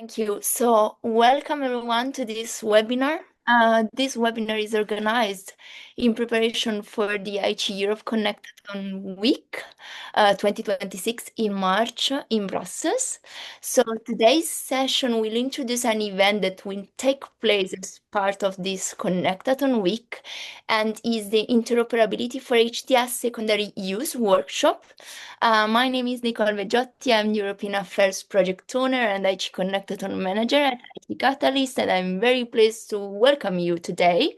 Thank you. So, welcome everyone to this webinar. This webinar is organized in preparation for the IHE-Europe Connectathon Week 2026 in March in Brussels. So, today's session will introduce an event that will take place as part of this Connectathon Week and is the Interoperability for HDS Secondary Use Workshop. My name is Nicole Veggiotti. I'm European Affairs Project Owner and IHE Connectathon Manager at IHE Catalyst, and I'm very pleased to welcome you today.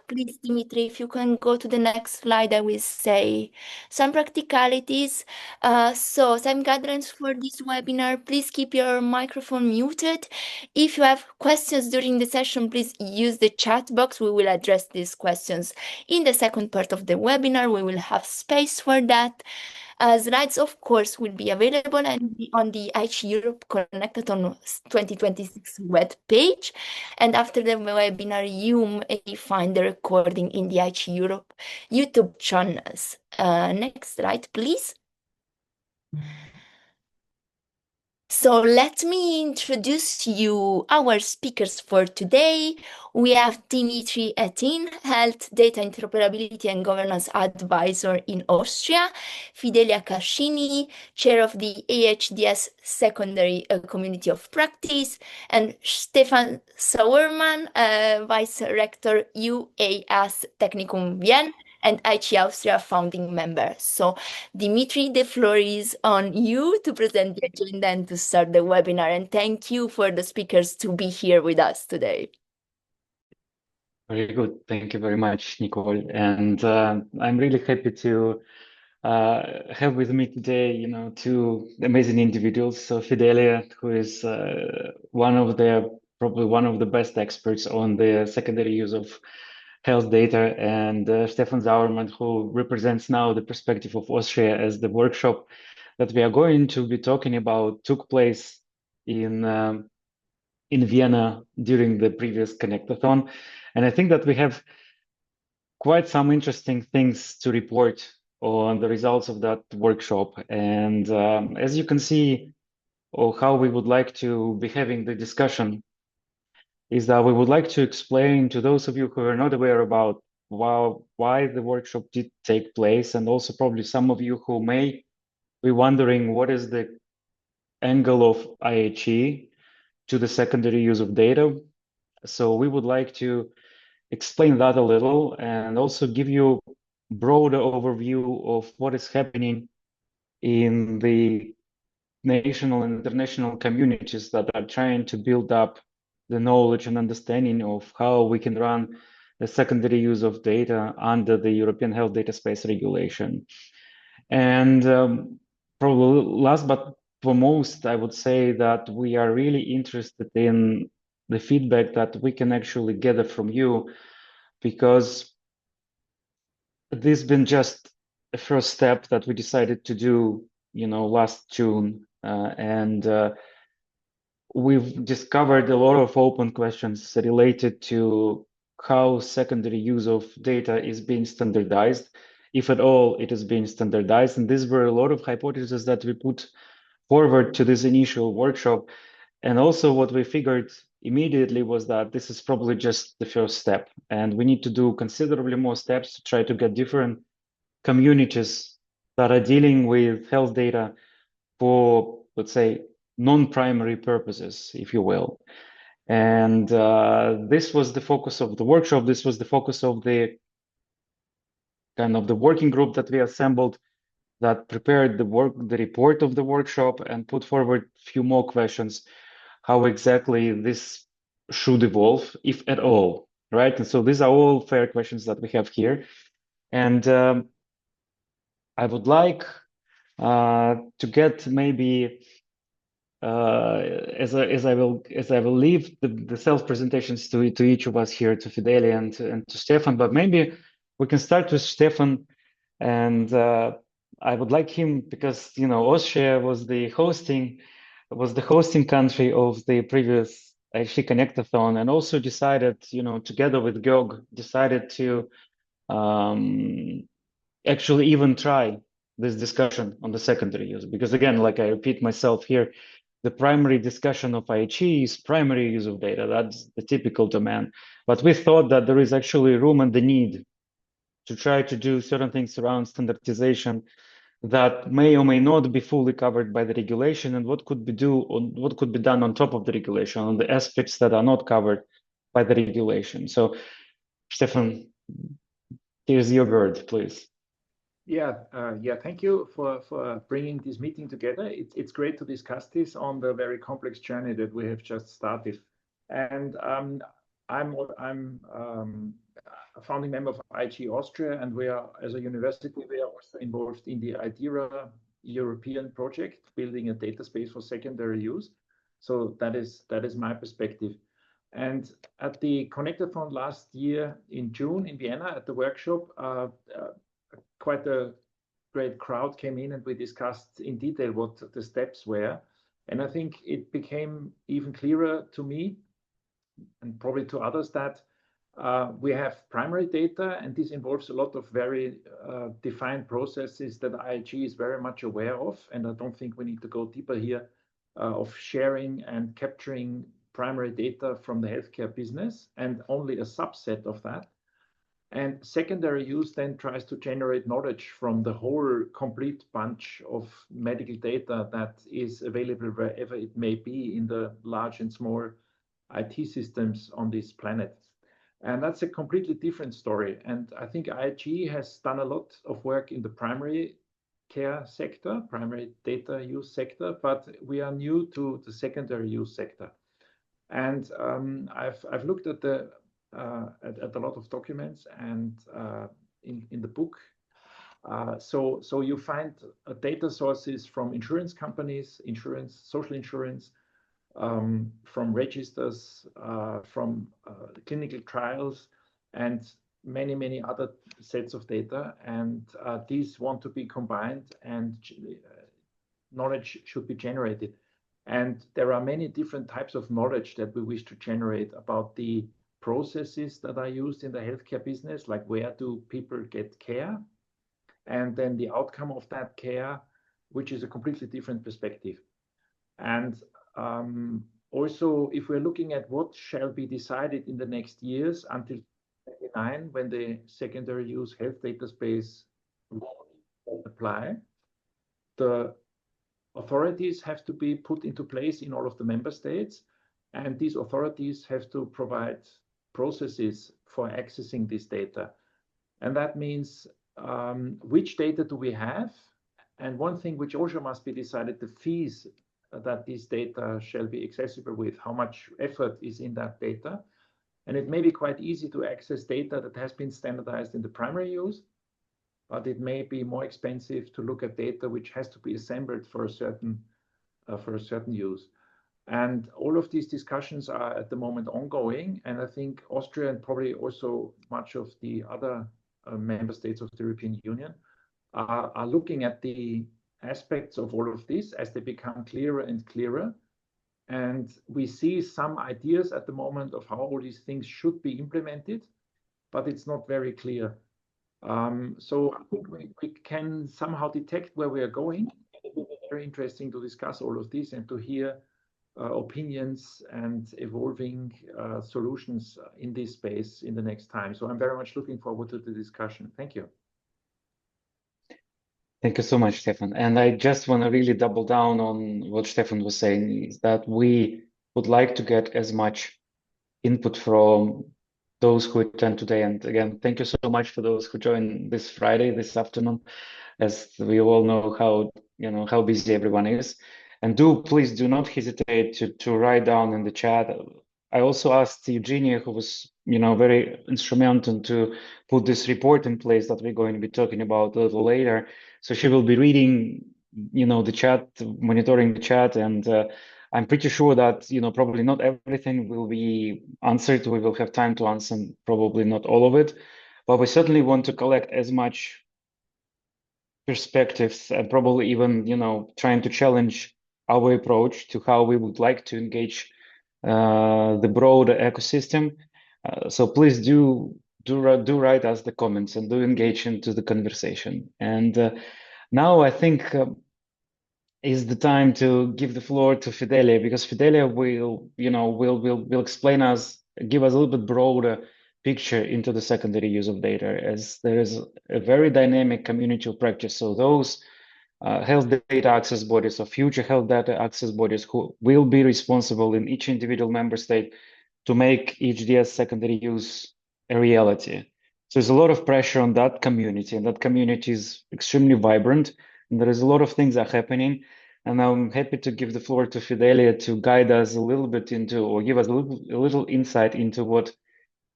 Please, Dmitry, if you can go to the next slide, I will say some practicalities. Some guidelines for this webinar. Please keep your microphone muted. If you have questions during the session, please use the chat box. We will address these questions in the second part of the webinar. We will have space for that. Slides, of course, will be available on the IHE-Europe Connectathon 2026 web page. And after the webinar, you may find the recording in the IHE-Europe YouTube channels. Next slide, please. So let me introduce you our speakers for today. We have Dmitry Etin, Health Data Interoperability and Governance Advisor in Austria, Fidelia Cascini, Chair of the EHDS Secondary Community of Practice, and Stefan Sauermann, Vice Rector UAS Technikum Wien and IHE Austria founding member. So Dmitry, the floor is on you to present the agenda and to start the webinar. And thank you for the speakers to be here with us today. Very good. Thank you very much, Nicole. And I'm really happy to have with me today, two amazing individuals. So Fidelia, who is probably one of the best experts on the secondary use of health data, and Stefan Sauermann, who represents now the perspective of Austria, as the workshop that we are going to be talking about took place in Vienna during the previous Connectathon. And I think that we have quite some interesting things to report on the results of that workshop. And as you can see, or how we would like to be having the discussion is that we would like to explain to those of you who are not aware about why the workshop did take place, and also probably some of you who may be wondering what is the angle of IHE to the secondary use of data. So we would like to explain that a little and also give you a broader overview of what is happening in the national and international communities that are trying to build up the knowledge and understanding of how we can run the secondary use of data under the European Health Data Space Regulation. And probably last but foremost, I would say that we are really interested in the feedback that we can actually gather from you, because this has been just a first step that we decided to do, last June. We've discovered a lot of open questions related to how secondary use of data is being standardized, if at all it is being standardized. And these were a lot of hypotheses that we put forward to this initial workshop. And also what we figured immediately was that this is probably just the first step, and we need to do considerably more steps to try to get different communities that are dealing with health data for, let's say, non-primary purposes, if you will. And this was the focus of the workshop. This was the focus of the kind of the working group that we assembled, that prepared the report of the workshop and put forward a few more questions, how exactly this should evolve, if at all, right? And so these are all fair questions that we have here. And I would like to get maybe as I will leave the self presentations to each of us here, to Fidelia and to Stefan, but maybe we can start with Stefan, and I would like him, because Austria was the hosting country of the previous IHE Connectathon, and also decided, together with Georg, decided to actually even try this discussion on the secondary use, because again, like I repeat myself here, the primary discussion of IHE is primary use of data. That's the typical domain. But we thought that there is actually room and the need to try to do certain things around standardization that may or may not be fully covered by the regulation, and what could be done on top of the regulation on the aspects that are not covered by the regulation. So, Stefan, here's your word, please. Yeah, thank you for bringing this meeting together. It's great to discuss this on the very complex journey that we have just started. And I'm a founding member of IHE Austria, and we are, as a university, we are also involved in the IDERA European project, building a data space for secondary use. So that is my perspective. And at the Connectathon last year in June in Vienna at the workshop, quite a great crowd came in, and we discussed in detail what the steps were. And I think it became even clearer to me, and probably to others, that we have primary data, and this involves a lot of very defined processes that IHE is very much aware of. And I don't think we need to go deeper here of sharing and capturing primary data from the healthcare business, and only a subset of that. And secondary use then tries to generate knowledge from the whole complete bunch of medical data that is available wherever it may be in the large and small IT systems on this planet. And that's a completely different story. And I think IHE has done a lot of work in the primary care sector, primary data use sector, but we are new to the secondary use sector. And I've looked at a lot of documents and in the book. So you find data sources from insurance companies, social insurance, from registers, from clinical trials, and many other sets of data. And these want to be combined, and knowledge should be generated. And there are many different types of knowledge that we wish to generate about the processes that are used in the healthcare business, like where do people get care, and then the outcome of that care, which is a completely different perspective. And also, if we're looking at what shall be decided in the next years until 2029, when the secondary use health data space will apply, the authorities have to be put into place in all of the member states, and these authorities have to provide processes for accessing this data. And that means which data do we have? And one thing which also must be decided, the fees that this data shall be accessible with, how much effort is in that data. And it may be quite easy to access data that has been standardized in the primary use, but it may be more expensive to look at data which has to be assembled for a certain use. And all of these discussions are at the moment ongoing. And I think Austria, and probably also much of the other member states of the European Union, are looking at the aspects of all of this as they become clearer and clearer. And we see some ideas at the moment of how all these things should be implemented, but it's not very clear. So I think we can somehow detect where we are going. It will be very interesting to discuss all of this and to hear opinions and evolving solutions in this space in the next time. So I'm very much looking forward to the discussion. Thank you. Thank you so much, Stefan. And I just want to really double down on what Stefan was saying, is that we would like to get as much input from those who attend today. And again, thank you so much for those who joined this Friday, this afternoon, as we all know how busy everyone is. And please do not hesitate to write down in the chat. I also asked Eugenia, who was very instrumental to put this report in place that we're going to be talking about a little later. So she will be reading, the chat, monitoring the chat, and I'm pretty sure that probably not everything will be answered. We will have time to answer probably not all of it, but we certainly want to collect as much perspectives and probably even trying to challenge our approach to how we would like to engage the broader ecosystem. So please do write us the comments and do engage into the conversation. And now I think is the time to give the floor to Fidelia, because Fidelia will explain us, give us a little bit broader picture into the secondary use of data, as there is a very dynamic community of practice. So those health data access bodies or future health data access bodies who will be responsible in each individual member state to make EHDS secondary use a reality. So there's a lot of pressure on that community, and that community is extremely vibrant, and there is a lot of things are happening. And I'm happy to give the floor to Fidelia to guide us a little bit into, or give us a little insight into what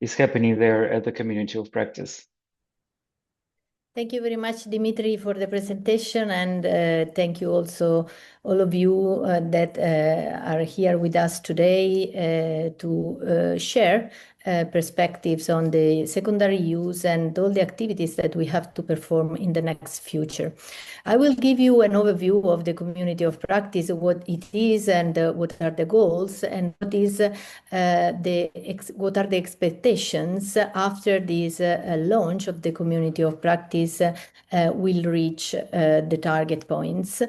is happening there at the community of practice. Thank you very much, Dmitry, for the presentation, and thank you also all of you that are here with us today to share perspectives on the secondary use and all the activities that we have to perform in the next future. I will give you an overview of the community of practice, what it is and what are the goals, and what are the expectations after this launch of the community of practice will reach the target points,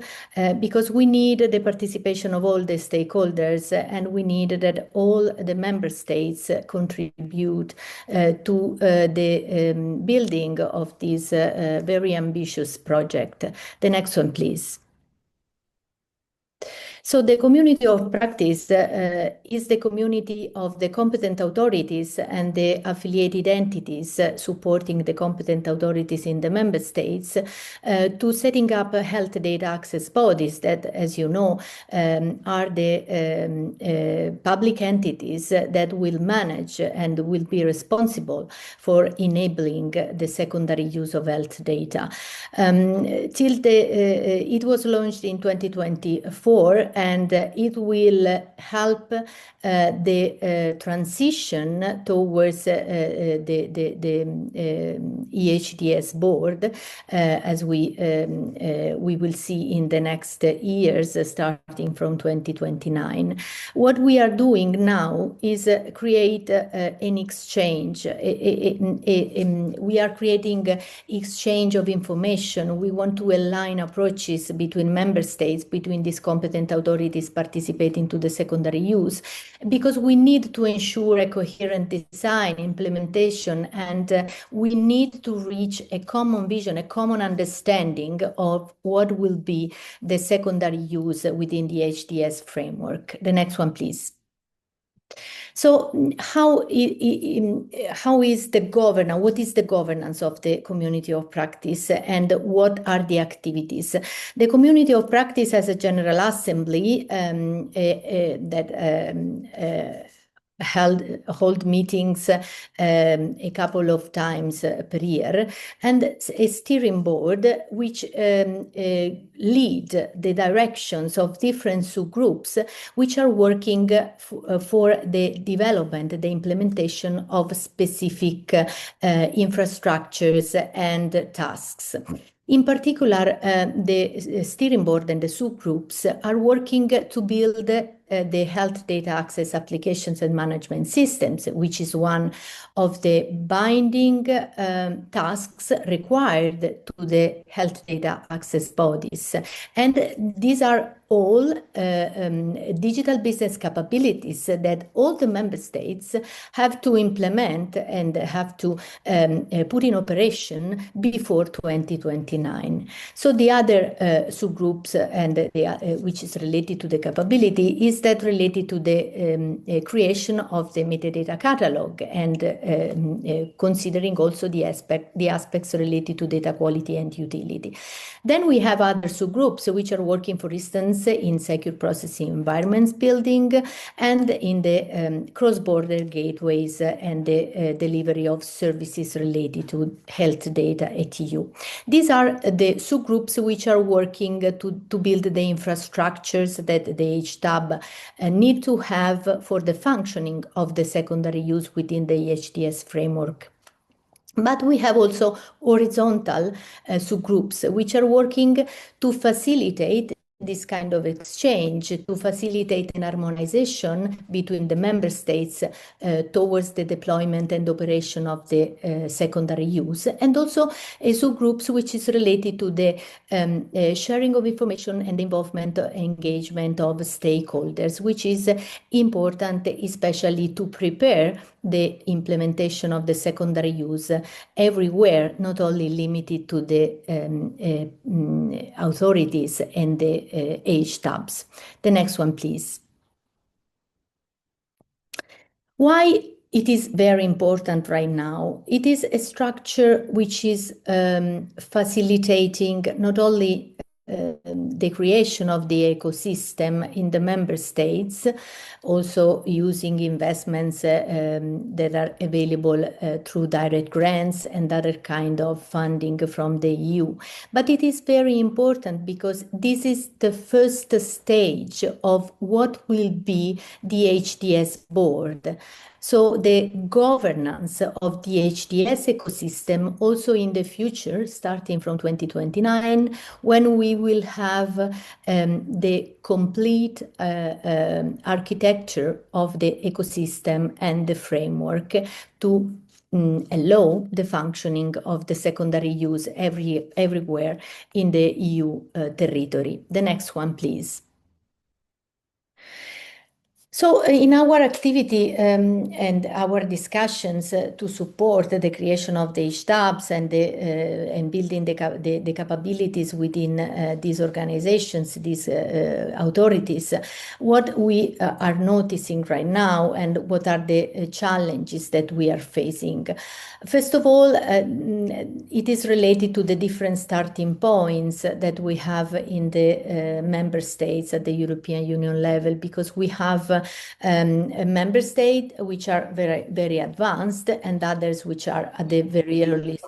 because we need the participation of all the stakeholders, and we need that all the member states contribute to the building of this very ambitious project. The next one, please. So the community of practice is the community of the competent authorities and the affiliated entities supporting the competent authorities in the member states to setting up health data access bodies that, as you know, are the public entities that will manage and will be responsible for enabling the secondary use of health data. It was launched in 2024, and it will help the transition towards the EHDS board, as we will see in the next years, starting from 2029. What we are doing now is create an exchange. We are creating exchange of information. We want to align approaches between member states, between these competent authorities participating to the secondary use, because we need to ensure a coherent design, implementation, and we need to reach a common vision, a common understanding of what will be the secondary use within the EHDS framework. The next one, please. So how is the governance? What is the governance of the community of practice, and what are the activities? The community of practice has a general assembly that hold meetings a couple of times per year, and a steering board which lead the directions of different subgroups which are working for the development, the implementation of specific infrastructures and tasks. In particular, the steering board and the subgroups are working to build the health data access applications and management systems, which is one of the binding tasks required to the health data access bodies. And these are all digital business capabilities that all the member states have to implement and have to put in operation before 2029. So the other subgroups and which is related to the capability is that related to the creation of the metadata catalog, and considering also the aspects related to data quality and utility. Then we have other subgroups which are working, for instance, in secure processing environments building and in the cross-border gateways and the delivery of services related to health data at EU. These are the subgroups which are working to build the infrastructures that the HTAB need to have for the functioning of the secondary use within the EHDS framework. But we have also horizontal subgroups which are working to facilitate this kind of exchange to facilitate an harmonization between the member states towards the deployment and operation of the secondary use, and also subgroups which is related to the sharing of information and involvement engagement of stakeholders, which is important especially to prepare the implementation of the secondary use everywhere, not only limited to the authorities and the EHDS. The next one, please. Why it is very important right now? It is a structure which is facilitating not only the creation of the ecosystem in the member states, also using investments that are available through direct grants and other kind of funding from the EU. But it is very important because this is the first stage of what will be the EHDS board. So the governance of the EHDS ecosystem also in the future, starting from 2029, when we will have the complete architecture of the ecosystem and the framework to allow the functioning of the secondary use everywhere in the EU territory. The next one, please. So in our activity and our discussions to support the creation of the EHDS and building the capabilities within these organizations, these authorities, what we are noticing right now and what are the challenges that we are facing. First of all, it is related to the different starting points that we have in the member states at the European Union level, because we have a member state which are very, very advanced and others which are at the very early.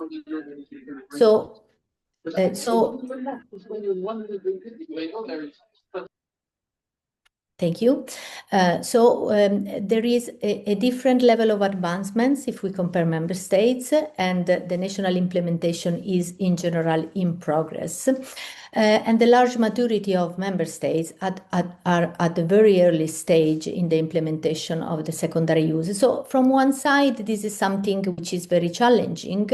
Thank you. There is a different level of advancements if we compare member states, and the national implementation is in general in progress. And the large maturity of member states are at the very early stage in the implementation of the secondary use. So from one side, this is something which is very challenging.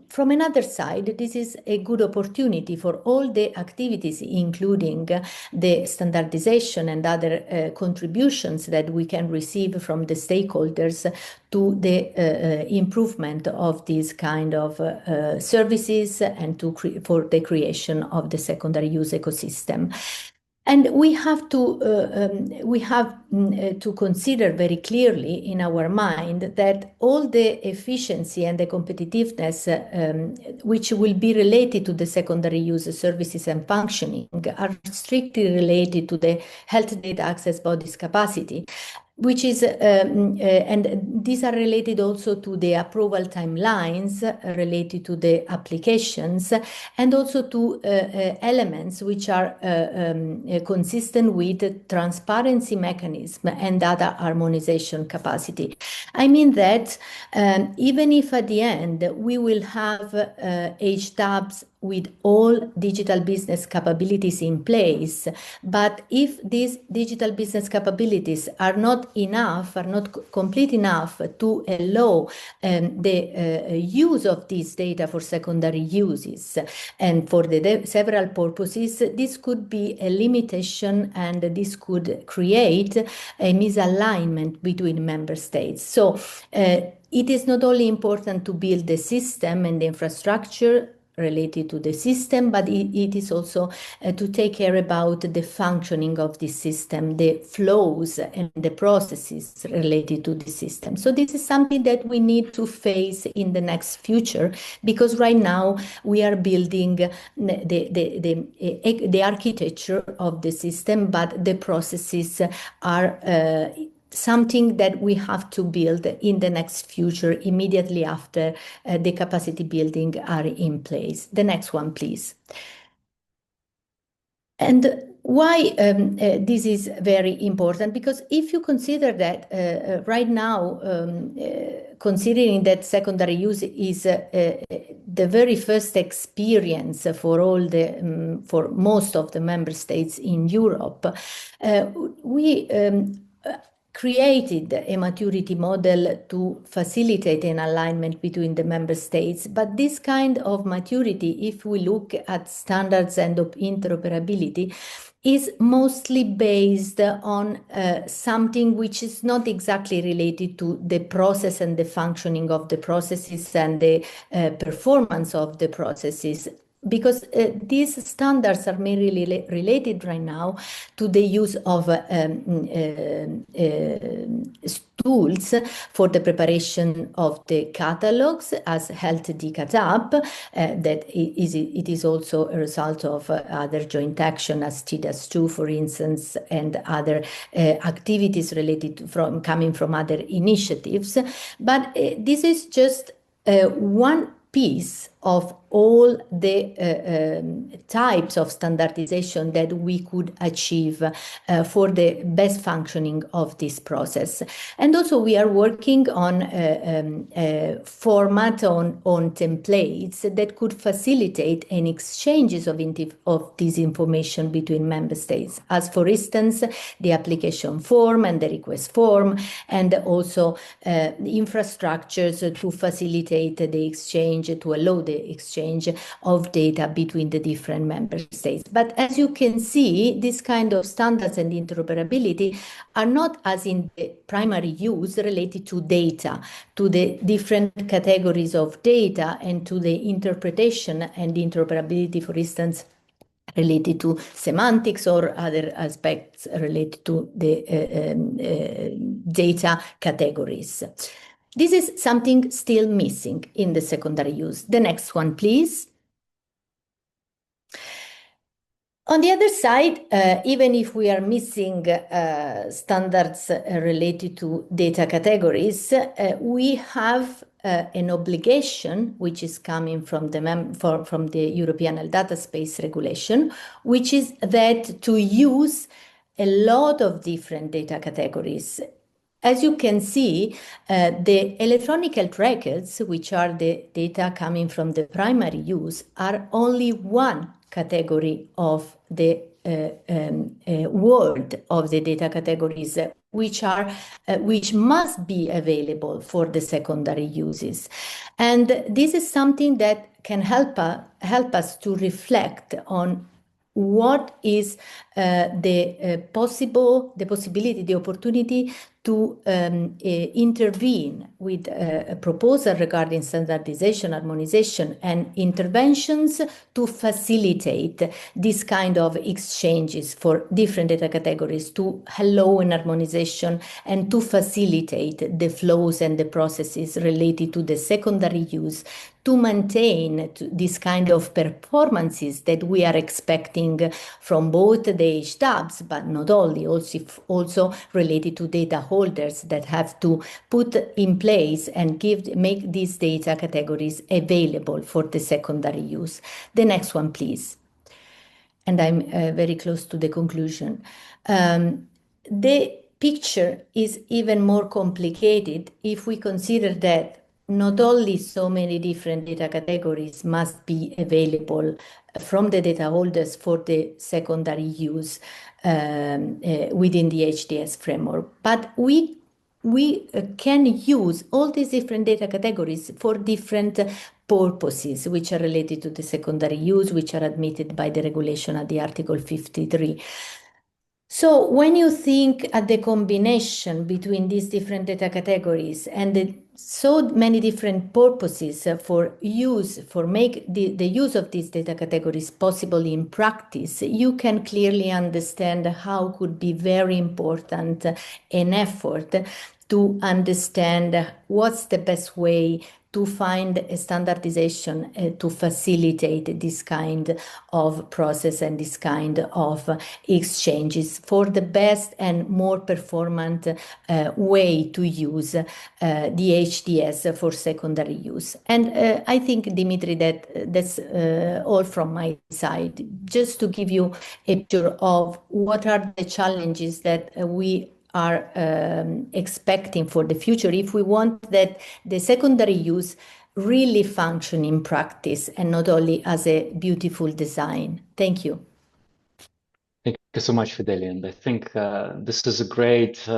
From another side, this is a good opportunity for all the activities, including the standardization and other contributions that we can receive from the stakeholders to the improvement of these kind of services and for the creation of the secondary use ecosystem. And we have to consider very clearly in our mind that all the efficiency and the competitiveness which will be related to the secondary use services and functioning are strictly related to the health data access bodies capacity, which is, and these are related also to the approval timelines related to the applications, and also to elements which are consistent with transparency mechanism and data harmonization capacity. I mean that even if at the end we will have EHDS with all digital business capabilities in place, but if these digital business capabilities are not enough, are not complete enough to allow the use of this data for secondary uses and for the several purposes, this could be a limitation and this could create a misalignment between member states. So it is not only important to build the system and the infrastructure related to the system, but it is also to take care about the functioning of the system, the flows and the processes related to the system. So this is something that we need to face in the next future, because right now we are building the architecture of the system, but the processes are something that we have to build in the next future, immediately after the capacity building are in place. The next one, please. And why this is very important? Because if you consider that right now, considering that secondary use is the very first experience for all the for most of the member states in Europe, we created a maturity model to facilitate an alignment between the member states. But this kind of maturity, if we look at standards and interoperability, is mostly based on something which is not exactly related to the process and the functioning of the processes and the performance of the processes. Because these standards are mainly related right now to the use of tools for the preparation of the catalogs as Health DCATAP. It is also a result of other joint action as TIDAS2, for instance, and other activities related coming from other initiatives. But this is just one piece of all the types of standardization that we could achieve for the best functioning of this process. And also we are working on a format on templates that could facilitate an exchanges of this information between member states, as for instance, the application form and the request form, and also infrastructures to facilitate the exchange, to allow the exchange of data between the different member states. But as you can see, this kind of standards and interoperability are not, as in the primary use, related to data, to the different categories of data, and to the interpretation and interoperability, for instance, related to semantics or other aspects related to the data categories. This is something still missing in the secondary use. The next one, please. On the other side, even if we are missing standards related to data categories, we have an obligation which is coming from the European Health Data Space Regulation, which is that to use a lot of different data categories. As you can see, the electronic health records, which are the data coming from the primary use, are only one category of the world of the data categories, which must be available for the secondary uses. And this is something that can help us to reflect on what is the possibility, the opportunity to intervene with a proposal regarding standardization, harmonization, and interventions to facilitate this kind of exchanges for different data categories, to allow an harmonization and to facilitate the flows and the processes related to the secondary use, to maintain this kind of performances that we are expecting from both the HDAPs, but not only, also related to data holders that have to put in place and make these data categories available for the secondary use. The next one, please. And I'm very close to the conclusion. The picture is even more complicated if we consider that not only so many different data categories must be available from the data holders for the secondary use within the EHDS framework, but we can use all these different data categories for different purposes, which are related to the secondary use, which are admitted by the regulation at the Article 53. So when you think at the combination between these different data categories and so many different purposes for make the use of these data categories possible in practice, you can clearly understand how could be very important an effort to understand what's the best way to find a standardization to facilitate this kind of process and this kind of exchanges for the best and more performant way to use the EHDS for secondary use. And I think, Dmitry, that's all from my side, just to give you a picture of what are the challenges that we are expecting for the future if we want that the secondary use really function in practice and not only as a beautiful design. Thank you. Thank you so much, Fidelia. And I think this is a great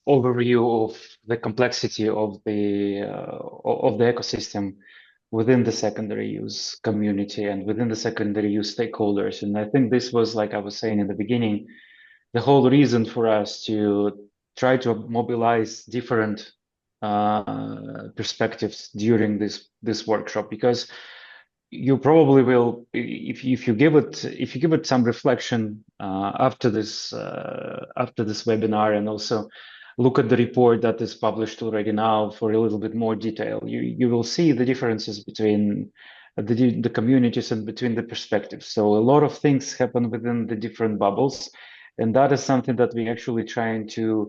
overview of the complexity of the ecosystem within the secondary use community and within the secondary use stakeholders. And I think this was, like I was saying in the beginning, the whole reason for us to try to mobilize different perspectives during this workshop, because you probably will, if you give it some reflection after this webinar, and also look at the report that is published already now for a little bit more detail, you will see the differences between the communities and between the perspectives. So a lot of things happen within the different bubbles, and that is something that we actually trying to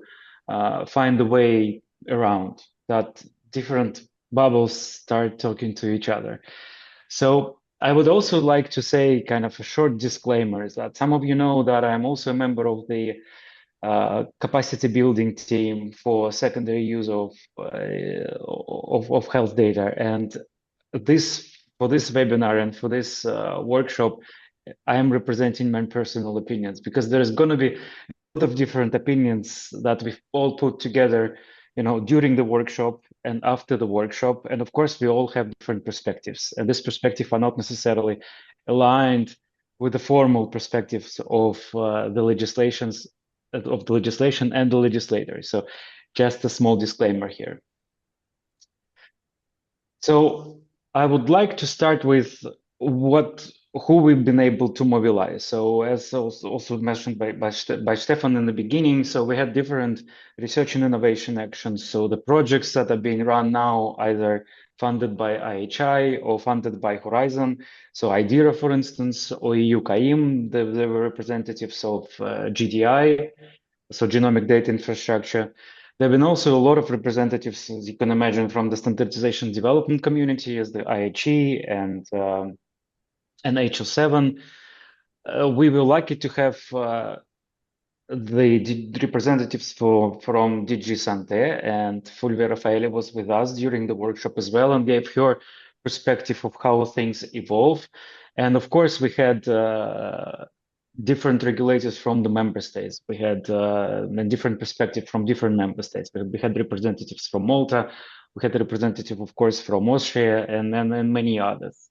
find a way around, that different bubbles start talking to each other. So I would also like to say kind of a short disclaimer is that some of you know that I'm also a member of the capacity building team for secondary use of health data. And for this webinar and for this workshop, I am representing my personal opinions, because there is going to be a lot of different opinions that we've all put together, during the workshop and after the workshop. And of course, we all have different perspectives, and this perspective are not necessarily aligned with the formal perspectives of the legislation and the legislators. So just a small disclaimer here. So I would like to start with who we've been able to mobilize. So as also mentioned by Stefan in the beginning, so we had different research and innovation actions. So the projects that are being run now, either funded by IHI or funded by Horizon. So IDERA, for instance, or EU CAIM, they were representatives of GDI, so Genomic Data Infrastructure. There have been also a lot of representatives, as you can imagine, from the standardization development community, as the IHE and HL7. We were lucky to have the representatives from DG Sante, and Fulvia Raffaele was with us during the workshop as well, and gave her perspective of how things evolve. And of course, we had different regulators from the member states. We had a different perspective from different member states. We had representatives from Malta, we had a representative, of course, from Austria, and many others.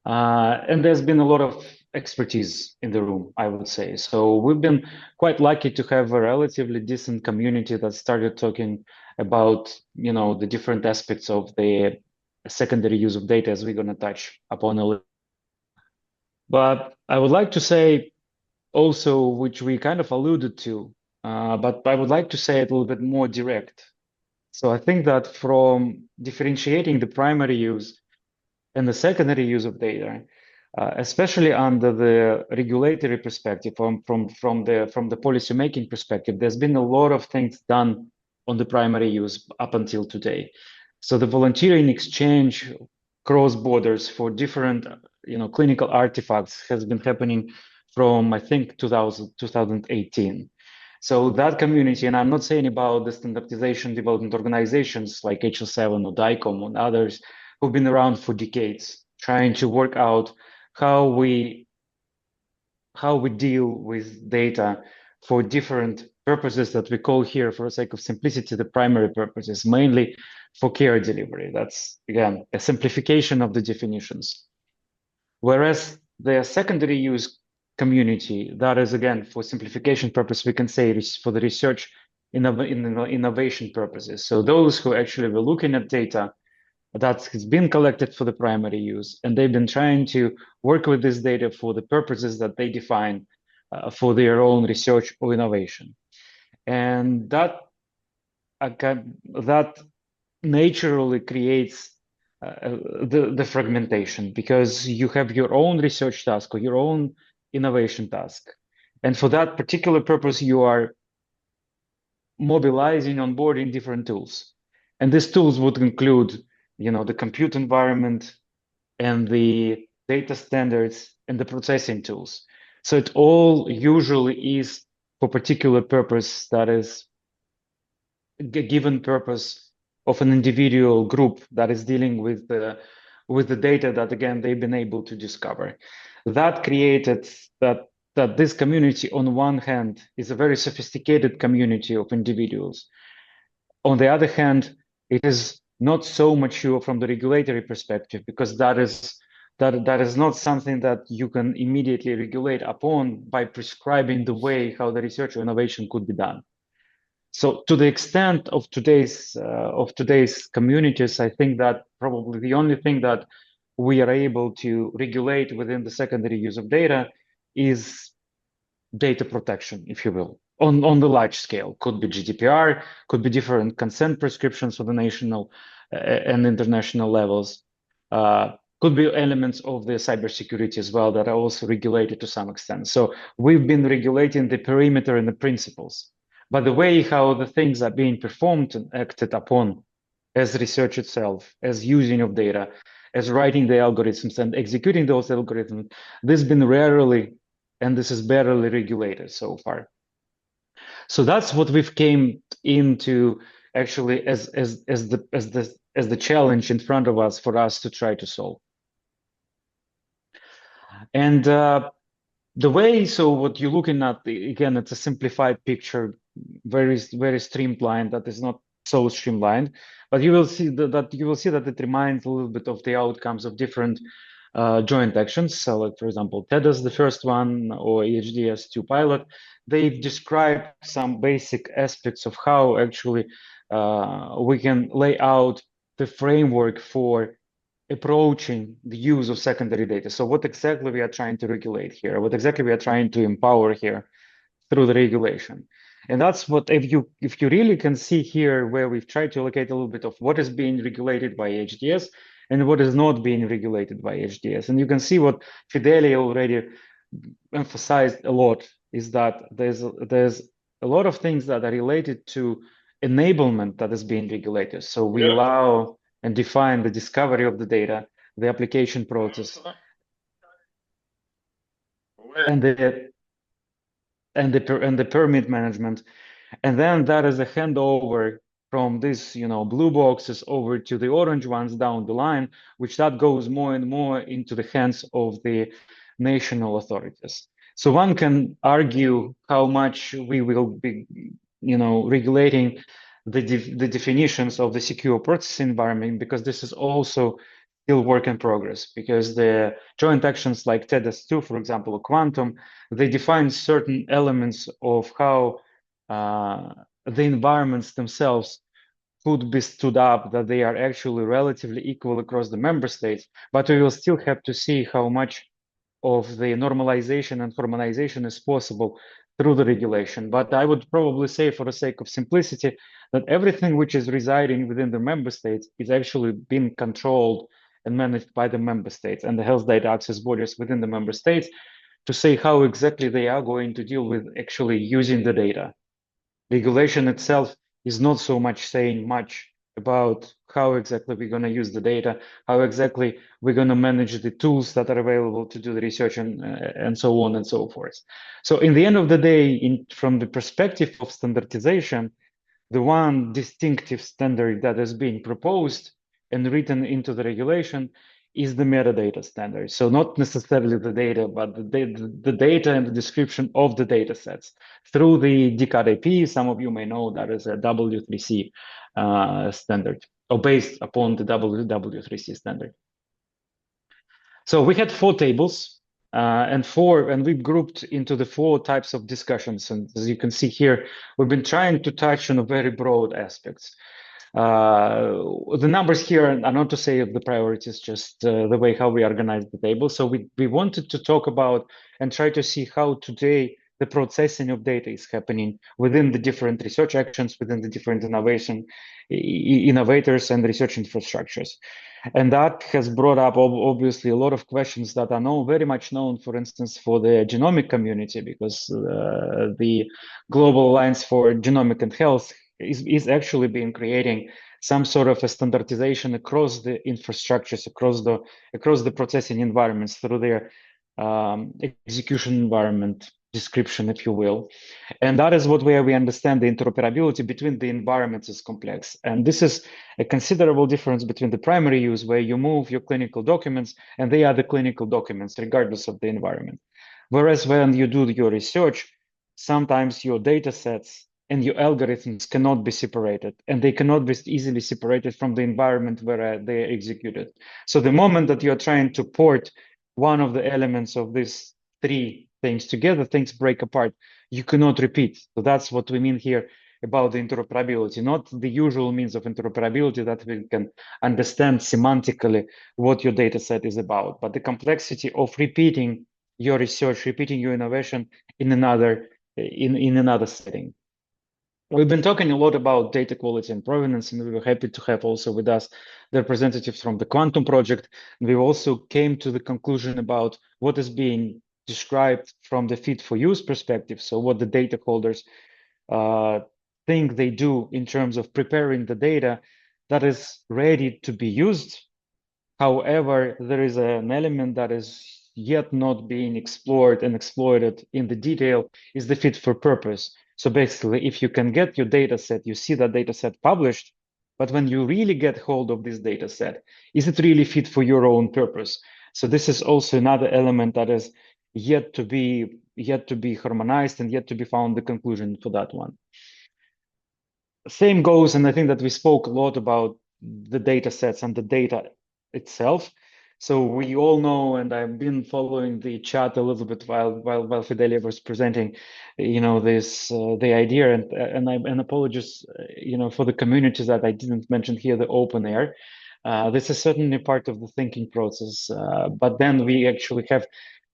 And there's been a lot of expertise in the room, I would say. So we've been quite lucky to have a relatively decent community that started talking about, the different aspects of the secondary use of data, as we're going to touch upon a little. But I would like to say also, which we kind of alluded to, but I would like to say it a little bit more direct. So I think that from differentiating the primary use and the secondary use of data, especially under the regulatory perspective, from the policy making perspective, there's been a lot of things done on the primary use up until today. So the volunteering exchange cross borders for different clinical artifacts has been happening from, I think, 2018. So that community, and I'm not saying about the standardization development organizations like HL7 or DICOM and others who've been around for decades, trying to work out how we deal with data for different purposes that we call here, for the sake of simplicity, the primary purposes, mainly for care delivery. That's, again, a simplification of the definitions. Whereas the secondary use community, that is, again, for simplification purpose, we can say for the research innovation purposes. So those who actually were looking at data that has been collected for the primary use, and they've been trying to work with this data for the purposes that they define for their own research or innovation. And that naturally creates the fragmentation, because you have your own research task or your own innovation task. And for that particular purpose, you are mobilizing, onboarding different tools. And these tools would include, the compute environment and the data standards and the processing tools. So it all usually is for particular purpose, that is a given purpose of an individual group that is dealing with the data that, again, they've been able to discover. That created that this community, on one hand, is a very sophisticated community of individuals. On the other hand, it is not so mature from the regulatory perspective, because that is not something that you can immediately regulate upon by prescribing the way how the research or innovation could be done. So to the extent of today's communities, I think that probably the only thing that we are able to regulate within the secondary use of data is data protection, if you will, on the large scale. Could be GDPR, could be different consent prescriptions for the national and international levels. Could be elements of the cybersecurity as well that are also regulated to some extent. So we've been regulating the perimeter and the principles. But the way how the things are being performed and acted upon as research itself, as using of data, as writing the algorithms and executing those algorithms, this has been rarely, and this is barely regulated so far. So that's what we've came into actually as the challenge in front of us for us to try to solve. And the way, so what you're looking at, again, it's a simplified picture, very streamlined. That is not so streamlined, but you will see that it reminds a little bit of the outcomes of different joint actions. So, like, for example, TEDAS, the first one, or EHDS 2 pilot, they've described some basic aspects of how actually we can lay out the framework for approaching the use of secondary data. So what exactly we are trying to regulate here, what exactly we are trying to empower here through the regulation. And that's what, if you really can see here, where we've tried to allocate a little bit of what is being regulated by EHDS and what is not being regulated by EHDS. And you can see what Fidelia already emphasized a lot, is that there's a lot of things that are related to enablement that is being regulated. So we allow and define the discovery of the data, the application process, and the permit management, and then that is a handover from these blue boxes over to the orange ones down the line, which that goes more and more into the hands of the national authorities. So one can argue how much we will be regulating the definitions of the secure processing environment, because this is also still work in progress, because the joint actions like TEDAS2, for example, or Quantum, they define certain elements of how the environments themselves could be stood up, that they are actually relatively equal across the member states, but we will still have to see how much of the normalization and harmonization is possible through the regulation. But I would probably say, for the sake of simplicity, that everything which is residing within the member states is actually being controlled and managed by the member states and the health data access bodies within the member states, to say how exactly they are going to deal with actually using the data. Regulation itself is not so much saying much about how exactly we're going to use the data, how exactly we're going to manage the tools that are available to do the research, and so on and so forth. So in the end of the day, from the perspective of standardization, the one distinctive standard that is being proposed and written into the regulation is the metadata standard. So not necessarily the data, but the data and the description of the data sets through the DCAD IP. Some of you may know that is a W3C standard, or based upon the W3C standard. So we had 4 tables, and we've grouped into the 4 types of discussions. And as you can see here, we've been trying to touch on a very broad aspects. The numbers here are not to say of the priorities, just the way how we organize the table. So we wanted to talk about and try to see how today the processing of data is happening within the different research actions, within the different innovators and research infrastructures. And that has brought up obviously a lot of questions that are very much known, for instance, for the genomic community, because the Global Alliance for Genomic and Health is actually been creating some sort of a standardization across the infrastructures, across the processing environments through their execution environment description, if you will. And that is where we understand the interoperability between the environments is complex. And this is a considerable difference between the primary use, where you move your clinical documents and they are the clinical documents regardless of the environment. Whereas when you do your research, sometimes your data sets and your algorithms cannot be separated, and they cannot be easily separated from the environment where they are executed. So the moment that you're trying to port one of the elements of these three things together, things break apart. You cannot repeat. So that's what we mean here about the interoperability, not the usual means of interoperability that we can understand semantically what your data set is about, but the complexity of repeating your research, repeating your innovation in another setting. We've been talking a lot about data quality and provenance, and we were happy to have also with us the representatives from the Quantum project. We also came to the conclusion about what is being described from the fit for use perspective. So what the data holders think they do in terms of preparing the data that is ready to be used. However, there is an element that is yet not being explored and exploited in the detail, is the fit for purpose. So basically, if you can get your data set, you see that data set published, but when you really get hold of this data set, is it really fit for your own purpose? So this is also another element that is yet to be harmonized and yet to be found the conclusion for that one. Same goes, and I think that we spoke a lot about the data sets and the data itself. So we all know, and I've been following the chat a little bit while Fidelia was presenting, this the idea, and apologies, for the communities that I didn't mention here, the open air. This is certainly part of the thinking process, but then we actually have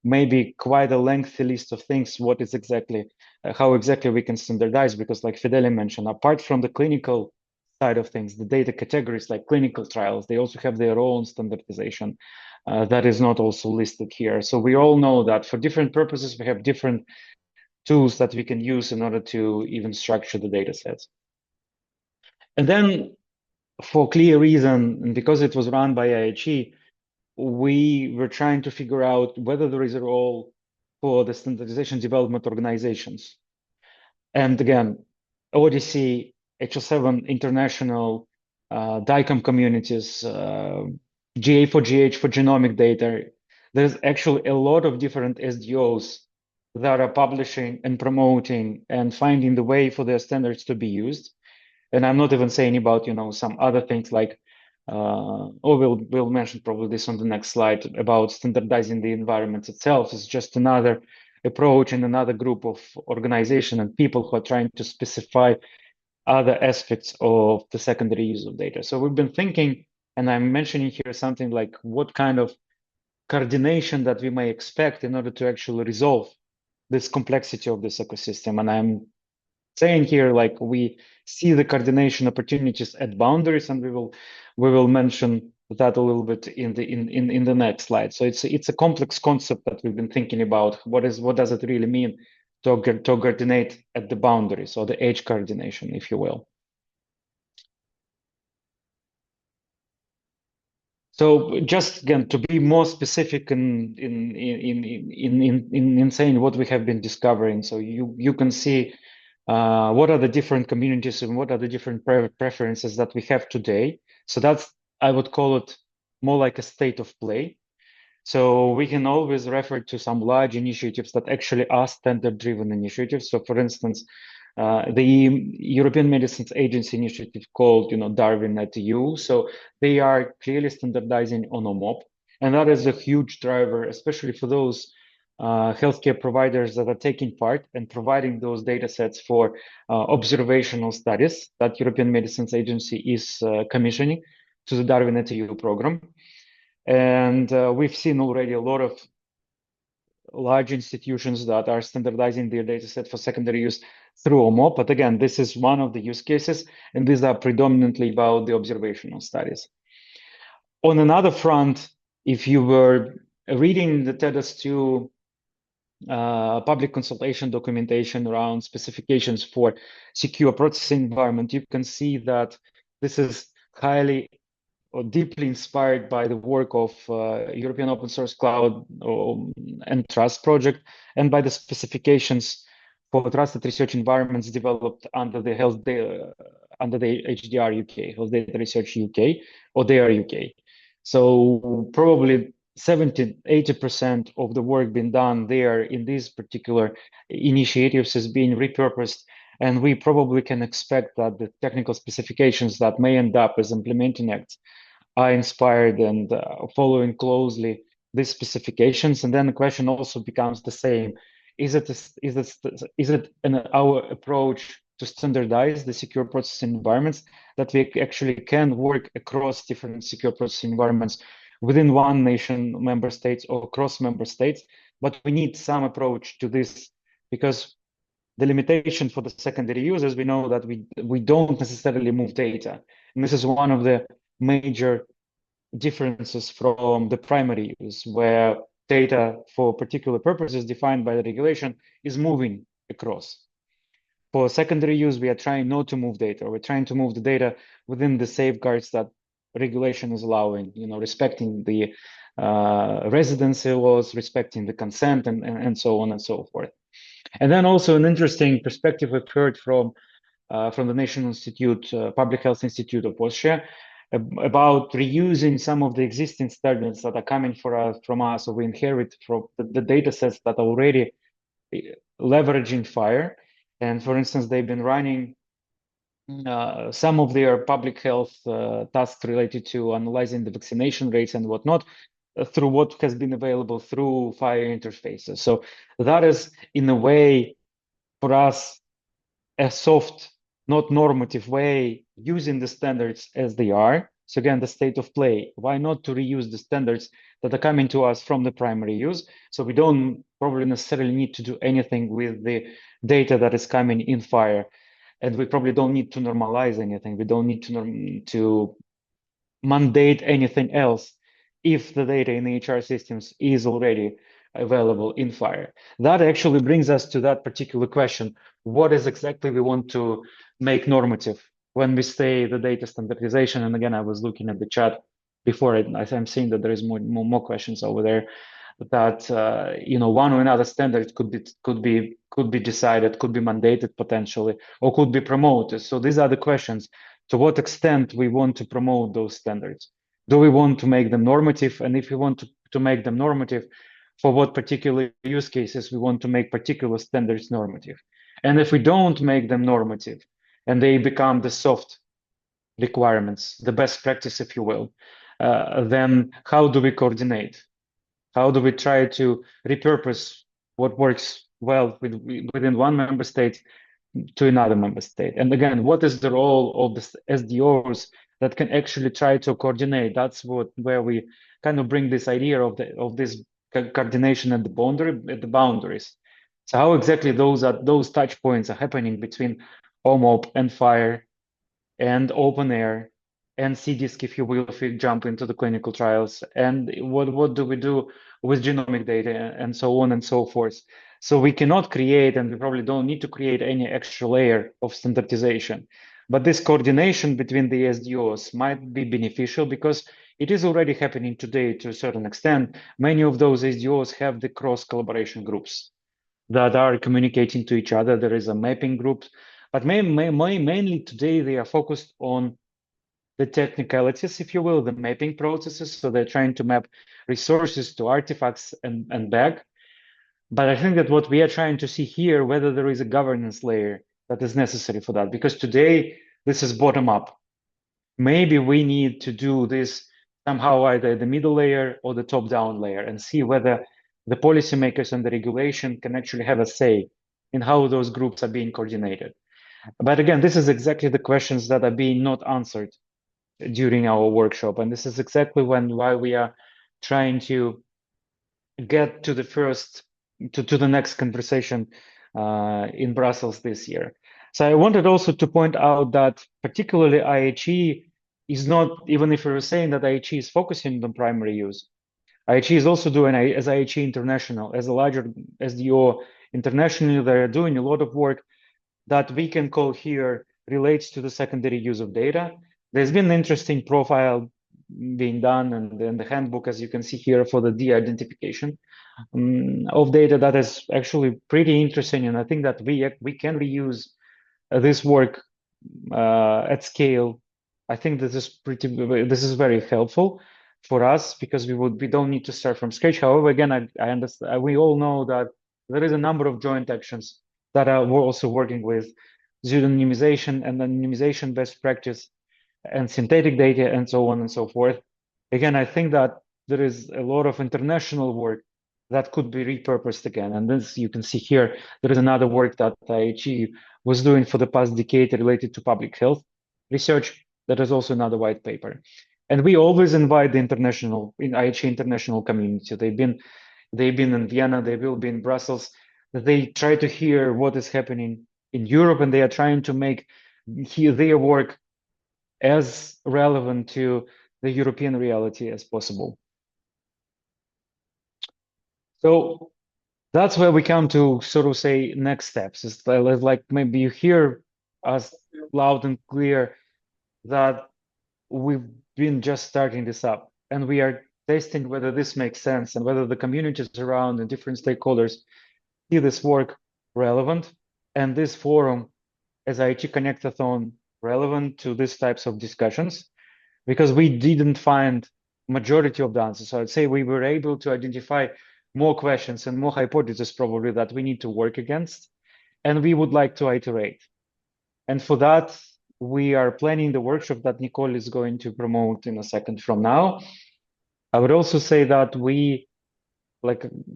maybe quite a lengthy list of things. What is exactly, how exactly we can standardize? Because, like Fidelia mentioned, apart from the clinical side of things, the data categories like clinical trials, they also have their own standardization that is not also listed here. So we all know that for different purposes, we have different tools that we can use in order to even structure the data sets. And then for clear reason, and because it was run by IHE, we were trying to figure out whether there is a role for the standardization development organizations. And again, ODC, HL7 International, DICOM communities, GA4GH for genomic data. There's actually a lot of different SDOs that are publishing and promoting and finding the way for their standards to be used. And I'm not even saying about, some other things like, we'll mention probably this on the next slide about standardizing the environment itself. Is just another approach and another group of organization and people who are trying to specify other aspects of the secondary use of data. So we've been thinking, and I'm mentioning here something like what kind of coordination that we may expect in order to actually resolve this complexity of this ecosystem. And I'm saying here, like, we see the coordination opportunities at boundaries, and we will mention that a little bit in the next slide. So it's a complex concept that we've been thinking about. What does it really mean to coordinate at the boundaries, or the edge coordination, if you will? So just again, to be more specific in saying what we have been discovering, so you can see what are the different communities and what are the different preferences that we have today. So that's, I would call it more like a state of play. So we can always refer to some large initiatives that actually are standard-driven initiatives. So for instance, the European Medicines Agency initiative called, Darwin at EU. So they are clearly standardizing on OMOP. And that is a huge driver, especially for those healthcare providers that are taking part and providing those data sets for observational studies that European Medicines Agency is commissioning to the Darwin at EU program. And we've seen already a lot large institutions that are standardizing their data set for secondary use through OMOP. But again, this is one of the use cases, and these are predominantly about the observational studies. On another front, if you were reading the TEDx2 public consultation documentation around specifications for secure processing environment, you can see that this is highly or deeply inspired by the work of European Open Source Cloud and Trust project, and by the specifications for trusted research environments developed under the under the HDR UK, Health Data Research UK, or DARE UK. So probably 70–80% of the work being done there in these particular initiatives is being repurposed, and we probably can expect that the technical specifications that may end up as implementing acts are inspired and following closely these specifications. And then the question also becomes the same: is it our approach to standardize the secure processing environments that we actually can work across different secure processing environments within one nation, member states, or across member states? But we need some approach to this, because the limitation for the secondary users, we know that we don't necessarily move data. And this is one of the major differences from the primary use, where data for particular purposes defined by the regulation is moving across. For secondary use, we are trying not to move data. We're trying to move the data within the safeguards that regulation is allowing, respecting the residency laws, respecting the consent, and so on and so forth. And then also an interesting perspective we've heard from the National Institute, Public Health Institute of Austria, about reusing some of the existing standards that are coming from us, or we inherit from the data sets that are already leveraging FHIR. And for instance, they've been running some of their public health tasks related to analyzing the vaccination rates and whatnot through what has been available through FHIR interfaces. So that is, in a way, for us, a soft, not normative way, using the standards as they are. So again, the state of play. Why not to reuse the standards that are coming to us from the primary use? So we don't probably necessarily need to do anything with the data that is coming in FHIR. And we probably don't need to normalize anything. We don't need to mandate anything else if the data in HR systems is already available in FHIR. That actually brings us to that particular question: what is exactly we want to make normative when we say the data standardization? And again, I was looking at the chat before it, I'm seeing that there is more questions over there. That one or another standard could be decided, could be mandated potentially, or could be promoted. So these are the questions: to what extent we want to promote those standards? Do we want to make them normative? And if we want to make them normative, for what particular use cases we want to make particular standards normative? And if we don't make them normative and they become the soft requirements, the best practice, if you will, then how do we coordinate? How do we try to repurpose what works well within one member state to another member state? And again, what is the role of the SDOs that can actually try to coordinate? That's where we kind of bring this idea of this coordination at the boundaries. So how exactly those touch points are happening between OMOP and FHIR and OpenAir and CDISC, if you will, if we jump into the clinical trials, and what do we do with genomic data, and so on and so forth. So we cannot create, and we probably don't need to create, any extra layer of standardization. But this coordination between the SDOs might be beneficial, because it is already happening today to a certain extent. Many of those SDOs have the cross-collaboration groups that are communicating to each other. There is a mapping group, but mainly today they are focused on the technicalities, if you will, the mapping processes. So they're trying to map resources to artifacts and back. But I think that what we are trying to see here, whether there is a governance layer that is necessary for that, because today this is bottom up. Maybe we need to do this somehow, either the middle layer or the top down layer, and see whether the policymakers and the regulation can actually have a say in how those groups are being coordinated. But again, this is exactly the questions that are being not answered during our workshop. And this is exactly why we are trying to get to the first to the next conversation in Brussels this year. So I wanted also to point out that particularly IHE is not, even if we were saying that IHE is focusing on primary use, IHE is also doing, as IHE International, as a larger SDO internationally, they're doing a lot of work that we can call here relates to the secondary use of data. There's been an interesting profile being done and in the handbook, as you can see here, for the de-identification of data that is actually pretty interesting. And I think that we can reuse this work at scale. I think this is very helpful for us because we don't need to start from scratch. However, again, I understand, we all know that there is a number of joint actions that we're also working with pseudonymization and anonymization best practice and synthetic data and so on and so forth. Again, I think that there is a lot of international work that could be repurposed again. And this, you can see here, there is another work that IHE was doing for the past decade related to public health research. That is also another white paper. And we always invite the international, in IHE international community. They've been in Vienna, they will be in Brussels. They try to hear what is happening in Europe, and they are trying to make their work as relevant to the European reality as possible. So that's where we come to sort of say next steps. It's like maybe you hear us loud and clear that we've been just starting this up and we are testing whether this makes sense and whether the communities around and different stakeholders see this work relevant and this forum as IHE Connectathon relevant to these types of discussions, because we didn't find majority of the answers. So I'd say we were able to identify more questions and more hypotheses probably that we need to work against, and we would like to iterate. And for that, we are planning the workshop that Nicole is going to promote in a second from now. I would also say that we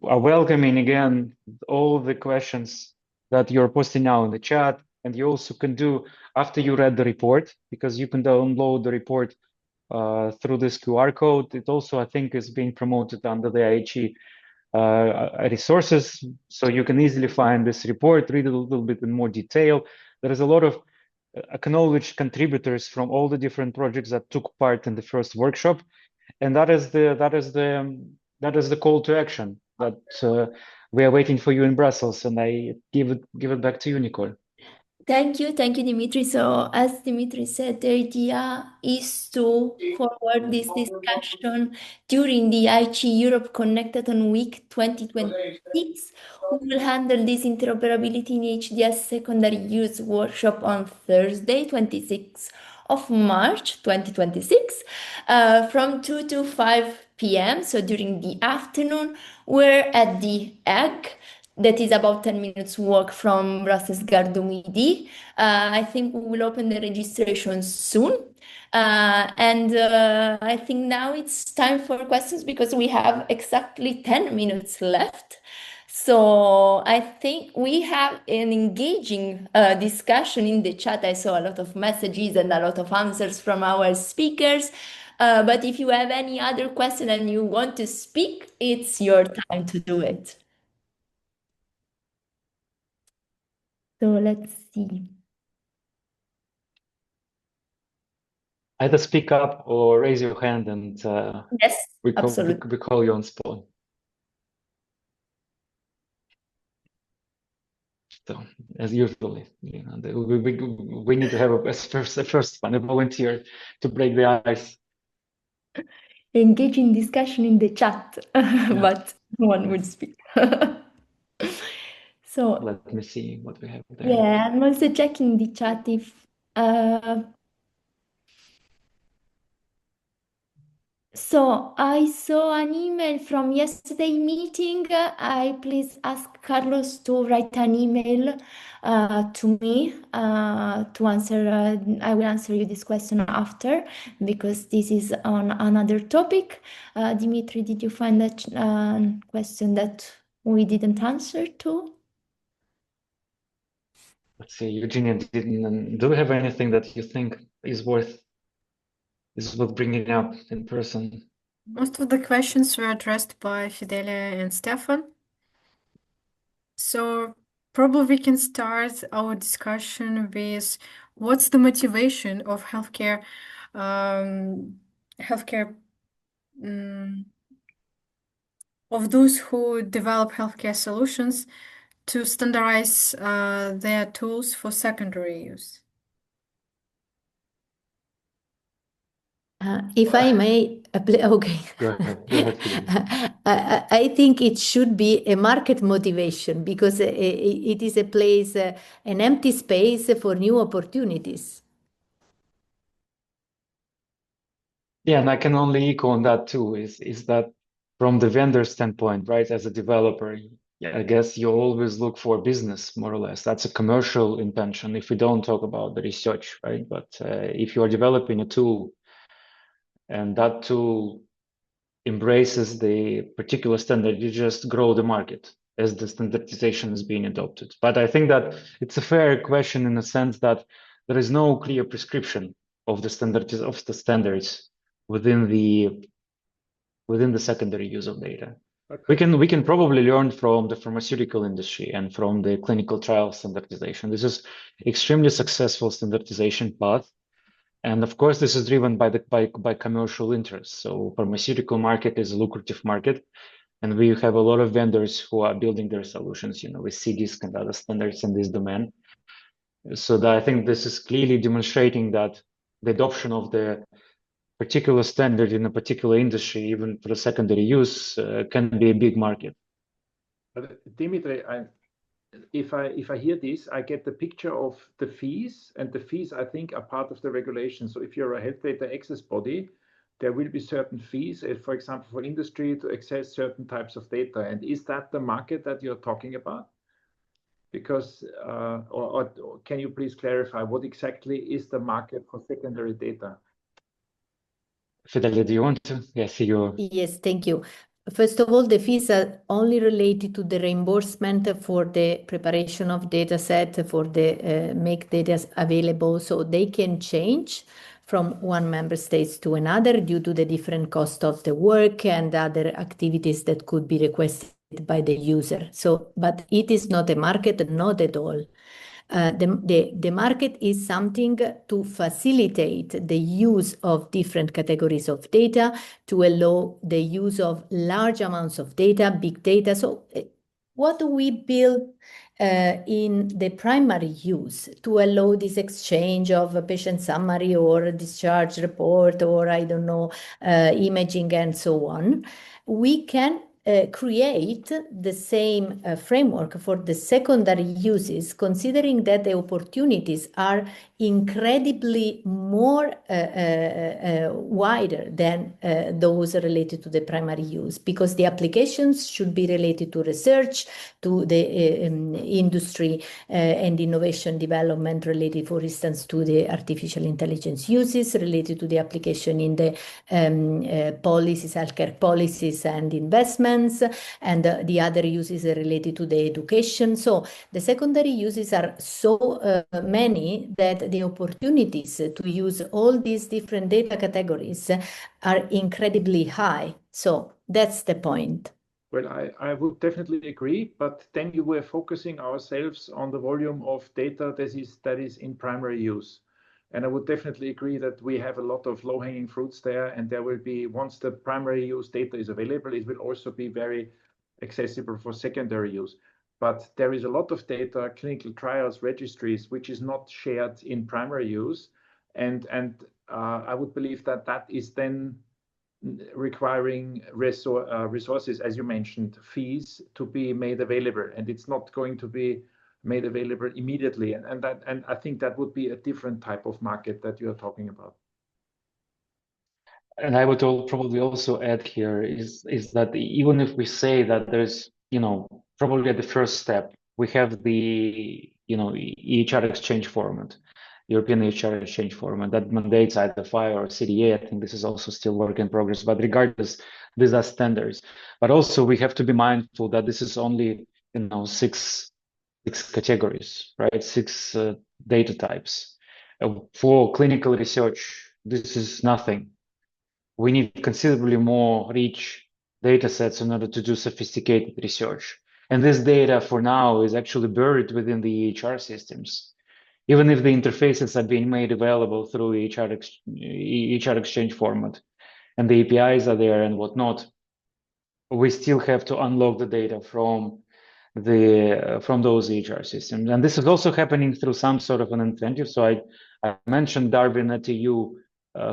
are welcoming again all the questions that you're posting now in the chat, and you also can do after you read the report, because you can download the report through this QR code. It also, I think, is being promoted under the IHE resources, so you can easily find this report, read it a little bit in more detail. There is a lot of acknowledged contributors from all the different projects that took part in the first workshop, and that is the call to action that we are waiting for you in Brussels. And I give it back to you, Nicole. Thank you, Dmitry. So, as Dmitry said, the idea is to forward this discussion during the IHE-Europe Connectathon Week 2026. We will handle this interoperability in EHDS secondary use workshop on Thursday, 26th of March 2026, from 2 to 5 p.m. So during the afternoon, we're at the Egg. That is about 10 minutes walk from Brussels Gare du Midi. I think we will open the registration soon. And I think now it's time for questions because we have exactly 10 minutes left. So I think we have an engaging discussion in the chat. I saw a lot of messages and a lot of answers from our speakers. But if you have any other question and you want to speak, it's your time to do it. So let's see. Either speak up or raise your hand, and yes, we absolutely. call you on spot. So as usually, you know, we need to have a first one, a volunteer to break the ice. Engage in discussion in the chat, but no one would speak. So let me see what we have there. Yeah, I'm also checking the chat if so I saw an email from yesterday meeting. I please ask Carlos to write an email to me to answer. I will answer you this question after because this is on another topic. Dmitry, did you find that question that we didn't answer to? Let's see, Eugenia, do we have anything that you think is worth bringing up in person? Most of the questions were addressed by Fidelia and Stefan. So probably we can start our discussion with what's the motivation of healthcare healthcare of those who develop healthcare solutions to standardize their tools for secondary use. If I may, okay. Go ahead, Fidelia. I think it should be a market motivation because it is a place, an empty space for new opportunities. Yeah, and I can only echo on that too, is that from the vendor standpoint, right, as a developer, yeah, I guess you always look for business, more or less. That's a commercial intention if we don't talk about the research, right? But if you are developing a tool and that tool embraces the particular standard, you just grow the market as the standardization is being adopted. But I think that it's a fair question in the sense that there is no clear prescription of the standards within the secondary use of data. Okay. We can probably learn from the pharmaceutical industry and from the clinical trial standardization. This is extremely successful standardization path. And of course, this is driven by commercial interests. So pharmaceutical market is a lucrative market. And we have a lot of vendors who are building their solutions, with CDISC and other standards in this domain. So that I think this is clearly demonstrating that the adoption of the particular standard in a particular industry, even for the secondary use, can be a big market. But Dmitry, if I hear this, I get the picture of the fees, and the fees I think are part of the regulation. So if you're a health data access body, there will be certain fees, for example, for industry to access certain types of data. And is that the market that you're talking about? Because, or can you please clarify what exactly is the market for secondary data? Fidelia, do you want to? Yes, you. Yes, thank you. First of all, the fees are only related to the reimbursement for the preparation of data set for the make data available, so they can change from one member state to another due to the different cost of the work and other activities that could be requested by the user. So, but it is not a market, not at all. The market is something to facilitate the use of different categories of data, to allow the use of large amounts of data, big data. So what do we build in the primary use to allow this exchange of a patient summary or a discharge report or, I don't know, imaging and so on? We can create the same framework for the secondary uses, considering that the opportunities are incredibly more wider than those related to the primary use, because the applications should be related to research, to the industry and innovation development related, for instance, to the artificial intelligence uses, related to the application in the policies, healthcare policies and investments, and the other uses are related to the education. So the secondary uses are so many that the opportunities to use all these different data categories are incredibly high. So that's the point. Well, I would definitely agree, but then you were focusing ourselves on the volume of data that is in primary use. And I would definitely agree that we have a lot of low-hanging fruits there, and there will be, once the primary use data is available, it will also be very accessible for secondary use. But there is a lot of data, clinical trials, registries, which is not shared in primary use. And I would believe that that is then requiring resources, as you mentioned, fees to be made available, and it's not going to be made available immediately, and I think that would be a different type of market that you are talking about. And I would probably also add here is that even if we say that there's, probably at the first step, we have the, EHR exchange format, European EHR exchange format that mandates either FHIR or CDA. I think this is also still work in progress, but regardless, these are standards. But also we have to be mindful that this is only, six categories, right? Six data types. For clinical research, this is nothing. We need considerably more rich data sets in order to do sophisticated research. And this data for now is actually buried within the EHR systems. Even if the interfaces are being made available through EHR Exchange format and the APIs are there and whatnot, we still have to unlock the data from those EHR systems. And this is also happening through some sort of an incentive. So I mentioned Darwin at EU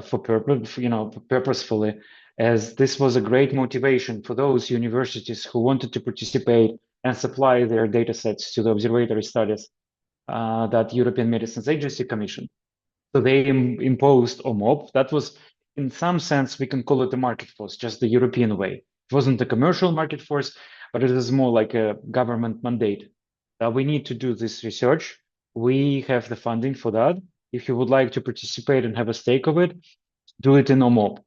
for purpose, purposefully, as this was a great motivation for those universities who wanted to participate and supply their data sets to the observatory studies that European Medicines Agency commissioned. So they imposed OMOP. That was, in some sense, we can call it a market force, just the European way. It wasn't a commercial market force, but it is more like a government mandate. We need to do this research. We have the funding for that. If you would like to participate and have a stake of it, do it in OMOP.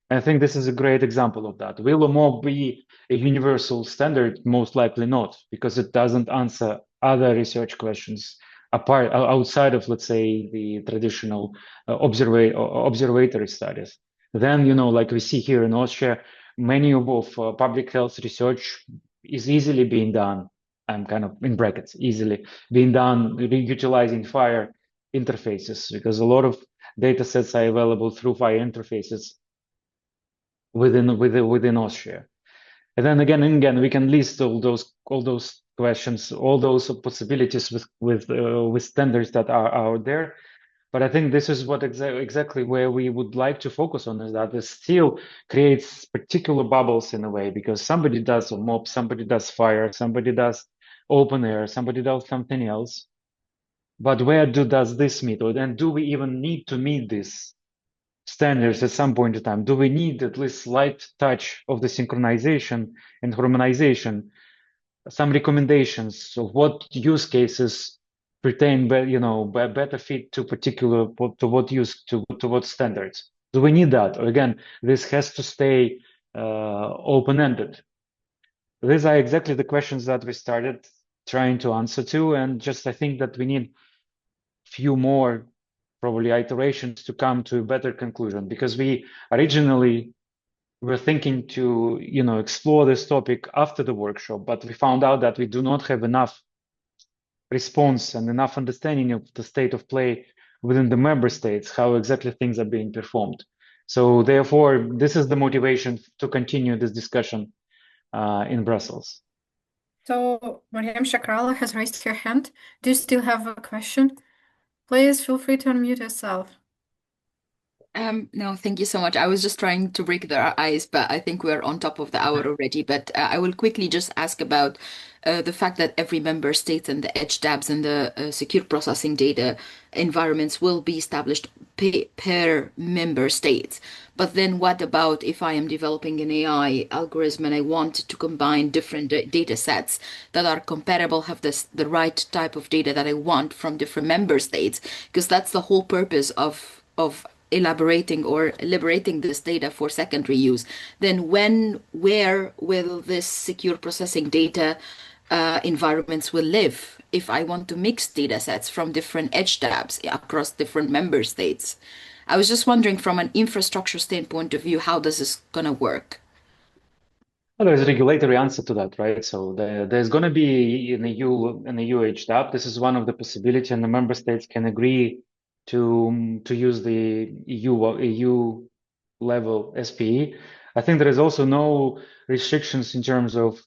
I think this is a great example of that. Will OMOP be a universal standard? Most likely not, because it doesn't answer other research questions outside of, let's say, the traditional observatory studies. Then, like we see here in Austria, many of public health research is easily being done. I'm kind of in brackets, easily being done utilizing FHIR interfaces, because a lot of data sets are available through FHIR interfaces within Austria. And then again, we can list all those questions, all those possibilities with standards that are out there. But I think this is what exactly where we would like to focus on, is that it still creates particular bubbles in a way, because somebody does OMOP, somebody does FHIR, somebody does open air, somebody does something else. But where does this meet? And do we even need to meet this standards at some point in time? Do we need at least slight touch of the synchronization and harmonization, some recommendations of what use cases pertain, better fit to what standards? Do we need that? Or again, this has to stay open-ended. These are exactly the questions that we started trying to answer to, and just I think that we need few more probably iterations to come to a better conclusion, because we originally were thinking to explore this topic after the workshop, but we found out that we do not have enough response and enough understanding of the state of play within the member states, how exactly things are being performed. So therefore, this is the motivation to continue this discussion in Brussels. So Mariam Shakrala has raised her hand. Do you still have a question? Please feel free to unmute yourself. No, thank you so much. I was just trying to break the ice, but I think we're on top of the hour already. But I will quickly just ask about the fact that every member state and the EHDAPs and the secure processing data environments will be established per member states. But then what about if I am developing an AI algorithm and I want to combine different data sets that are compatible, have the right type of data that I want from different member states? Because that's the whole purpose of elaborating or liberating this data for secondary use. Then where will this secure processing data environments will live if I want to mix data sets from different EHDAPs across different member states? I was just wondering from an infrastructure standpoint of view, how does this gonna work? Well, there's a regulatory answer to that, right? So there's going to be an EU EHDAP. This is one of the possibilities, and the member states can agree to use the EU level SPE. I think there is also no restrictions in terms of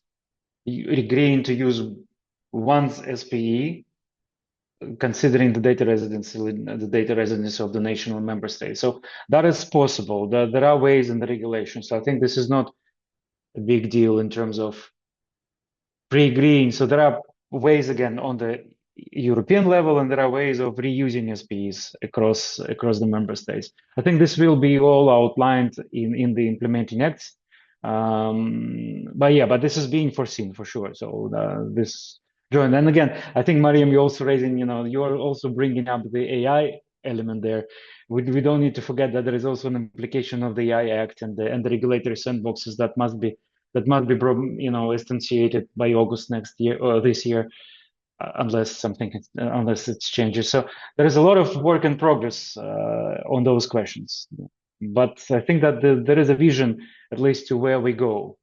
agreeing to use one's SPE, considering the data residency of the national member state. So that is possible. There are ways in the regulations. So I think this is not a big deal in terms of pre-agreeing. So there are ways again on the European level, and there are ways of reusing SPEs across the member states. I think this will be all outlined in the implementing acts. But this is being foreseen for sure. So this joint, and again, I think Mariam, you're also raising, you're also bringing up the AI element there. We don't need to forget that there is also an implication of the AI Act and the regulatory sandboxes that must be instantiated by August next year or this year, unless it changes. So there is a lot of work in progress on those questions. But I think that there is a vision, at least, to where we go.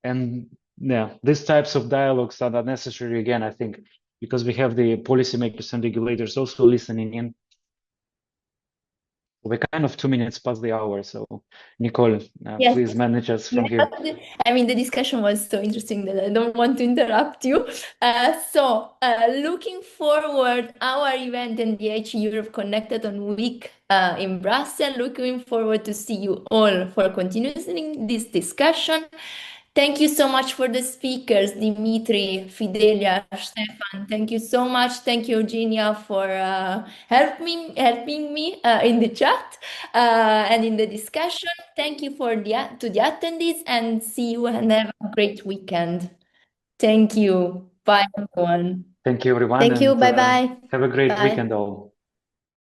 And yeah, these types of dialogues are not necessary again, I think, because we have the policymakers and regulators also listening in. We're kind of 2 minutes past the hour, so Nicole, Yes. please manage us from Yeah, here. I mean, the discussion was so interesting that I don't want to interrupt you. Looking forward, our event in the IHE-Europe Connectathon week in Brussels. Looking forward to see you all for continuing this discussion. Thank you so much for the speakers, Dmitry, Fidelia, Stefan. Thank you so much. Thank you, Eugenia, for helping me in the chat and in the discussion. Thank you to the attendees, and see you and have a great weekend. Thank you. Bye, everyone. Thank you, everyone, Thank you. and Bye bye. have a great Bye. weekend all.